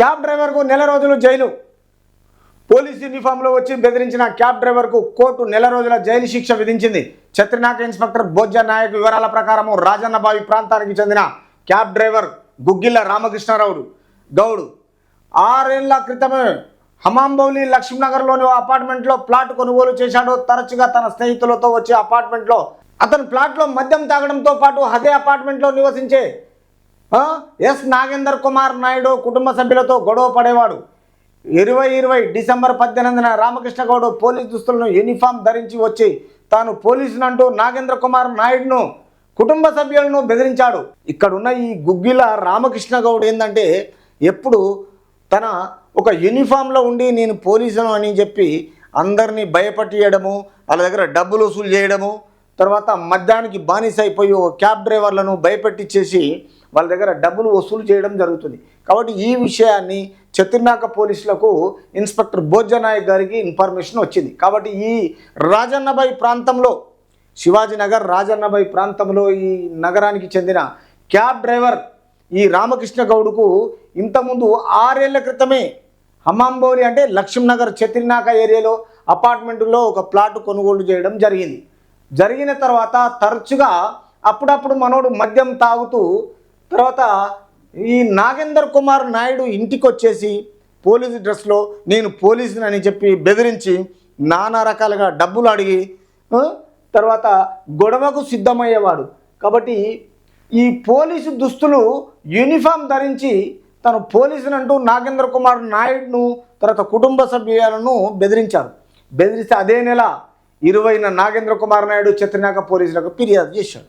Cab డ్రైవర్కు నెల రోజులు జైలు. పోలీస్ యూనిఫామ్లో వచ్చి బెదిరించిన క్యాబ్ డ్రైవర్కు కోర్టు నెల రోజుల జైలు శిక్ష విధించింది. ఛత్రినాక ఇన్స్పెక్టర్ బొజ్జ నాయక్ వివరాల ప్రకారం రాజన్నబావి ప్రాంతానికి చెందిన క్యాబ్ డ్రైవర్ గుగ్గిళ్ళ రామకృష్ణారావు గౌడ్ 6 ఏళ్ల క్రితమే హమాంబౌలి లక్ష్మీనగర్లోని అపార్ట్మెంట్లో ప్లాట్ కొనుగోలు చేశాడు. తరచుగా తన స్నేహితులతో వచ్చే అపార్ట్మెంట్లో అతని ప్లాట్లో మద్యం తాగడంతో పాటు అదే అపార్ట్మెంట్లో నివసించే ఎస్ నాగేందర్ కుమార్ నాయుడు కుటుంబ సభ్యులతో గొడవ పడేవాడు. 2020 డిసెంబర్ 18న రామకృష్ణ గౌడ్ పోలీస్ దుస్తులను యూనిఫామ్ ధరించి వచ్చి తాను పోలీసునంటూ నాగేంద్ర కుమార్ నాయుడును కుటుంబ సభ్యులను బెదిరించాడు. ఇక్కడున్న ఈ గుగ్గిల రామకృష్ణ గౌడ్ ఏంటంటే ఎప్పుడు తన ఒక యూనిఫామ్లో ఉండి నేను పోలీసును అని చెప్పి అందరినీ భయపట్టియడము, వాళ్ళ దగ్గర డబ్బులు వసూలు చేయడము, తర్వాత మద్యానికి బానిస అయిపోయి క్యాబ్ డ్రైవర్లను భయపెట్టించేసి వాళ్ళ దగ్గర డబ్బులు వసూలు చేయడం జరుగుతుంది. కాబట్టి ఈ విషయాన్ని ఛత్రినాక పోలీసులకు ఇన్స్పెక్టర్ బోజ్జనాయక్ గారికి ఇన్ఫర్మేషన్ వచ్చింది. కాబట్టి ఈ రాజన్నబాయి ప్రాంతంలో శివాజీనగర్ రాజన్నబాయి ప్రాంతంలో ఈ నగరానికి చెందిన క్యాబ్ డ్రైవర్ ఈ రామకృష్ణ గౌడ్కు ఇంతకుముందు 6 ఏళ్ల క్రితమే హమాంబౌలి అంటే లక్ష్మీనగర్ ఛత్రినాక ఏరియాలో అపార్ట్మెంట్లో ఒక ప్లాట్ కొనుగోలు చేయడం జరిగింది. జరిగిన తర్వాత తరచుగా అప్పుడప్పుడు మనోడు మద్యం తాగుతూ తర్వాత ఈ నాగేందర్ కుమార్ నాయుడు ఇంటికి వచ్చేసి పోలీసు డ్రెస్లో నేను పోలీసుని అని చెప్పి బెదిరించి నానా రకాలుగా డబ్బులు అడిగి తర్వాత గొడవకు సిద్ధమయ్యేవాడు. కాబట్టి ఈ పోలీసు దుస్తులు యూనిఫామ్ ధరించి తను పోలీసునంటూ నాగేంద్ర కుమార్ నాయుడును తర్వాత కుటుంబ సభ్యులను బెదిరించారు. బెదిరిస్తే అదే నెల 20న నాగేంద్ర కుమార్ నాయుడు ఛత్రినాక పోలీసులకు ఫిర్యాదు చేశాడు.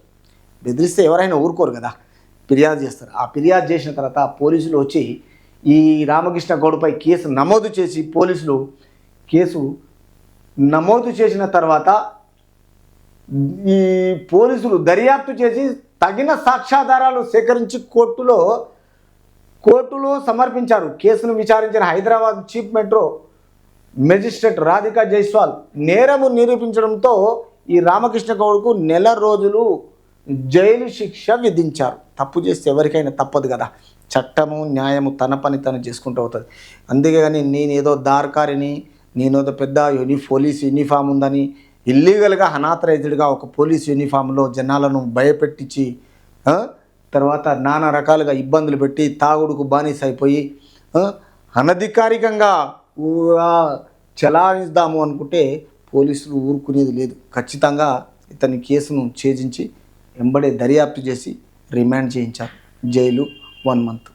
బెదిరిస్తే ఎవరైనా ఊరుకోరు కదా, ఫిర్యాదు చేస్తారు. ఆ ఫిర్యాదు చేసిన తర్వాత పోలీసులు వచ్చి ఈ రామకృష్ణ గౌడ్పై కేసు నమోదు చేసి పోలీసులు కేసు నమోదు చేసిన తర్వాత ఈ పోలీసులు దర్యాప్తు చేసి తగిన సాక్ష్యాధారాలు సేకరించి కోర్టులో సమర్పించారు. కేసును విచారించిన Hyderabad chief metro magistrate Radhika Jaiswal నేరము నిరూపించడంతో ఈ రామకృష్ణ గౌడ్కు నెల రోజులు జైలు శిక్ష విధించారు. తప్పు చేస్తే ఎవరికైనా తప్పదు కదా, చట్టము న్యాయము తన పని తను చేసుకుంటూ అవుతుంది. అందుకే కానీ నేనేదో దార్కారిని నేనేదో పెద్ద పోలీస్ యూనిఫామ్ ఉందని ఇల్లీగల్గా అనాథరైజ్డ్గా ఒక పోలీస్ యూనిఫామ్లో జనాలను భయపెట్టించి తర్వాత నానా రకాలుగా ఇబ్బందులు పెట్టి తాగుడుకు బానిస అయిపోయి అనధికారికంగా చలాయిద్దాము అనుకుంటే పోలీసులు ఊరుకునేది లేదు. ఖచ్చితంగా ఇతని కేసును ఛేదించి వెంబడే దర్యాప్తు చేసి రిమాండ్ చేయించారు. Jail 1 month.